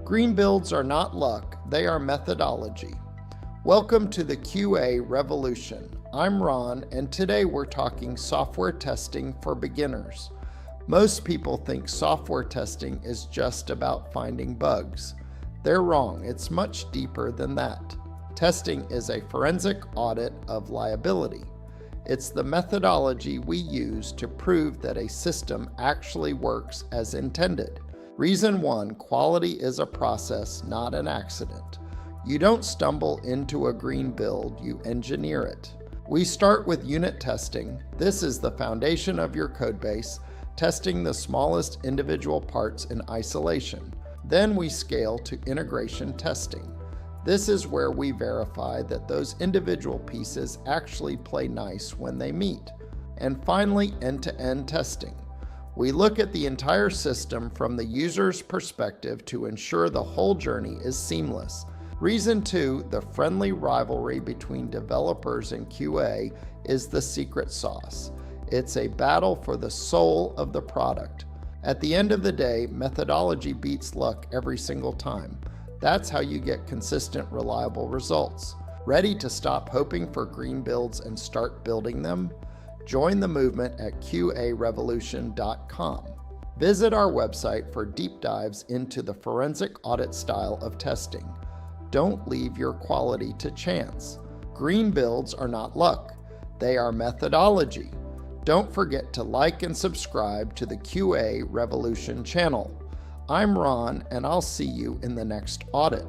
Green builds are not luck, they are methodology. Welcome to the QA revolution. I'm Ron, and today we're talking software testing for beginners. Most people think software testing is just about finding bugs. They're wrong, it's much deeper than that. Testing is a forensic audit of liability. It's the methodology we use to prove that a system actually works as intended. Reason 1, quality is a process, not an accident. You don't stumble into a green build, you engineer it. We start with unit testing. This is the foundation of your codebase, testing the smallest individual parts in isolation. Then we scale to integration testing. This is where we verify that those individual pieces actually play nice when they meet. And finally, end-to-end testing. We look at the entire system from the user's perspective to ensure the whole journey is seamless. Reason 2, the friendly rivalry between developers and QA is the secret sauce. It's a battle for the soul of the product. At the end of the day, methodology beats luck every single time. That's how you get consistent, reliable results. Ready to stop hoping for green builds and start building them? Join the movement at QArevolution.com. Visit our website for deep dives into the forensic audit style of testing. Don't leave your quality to chance. Green builds are not luck, they are methodology. Don't forget to like and subscribe to the QA Revolution channel. I'm Ron, and I'll see you in the next audit.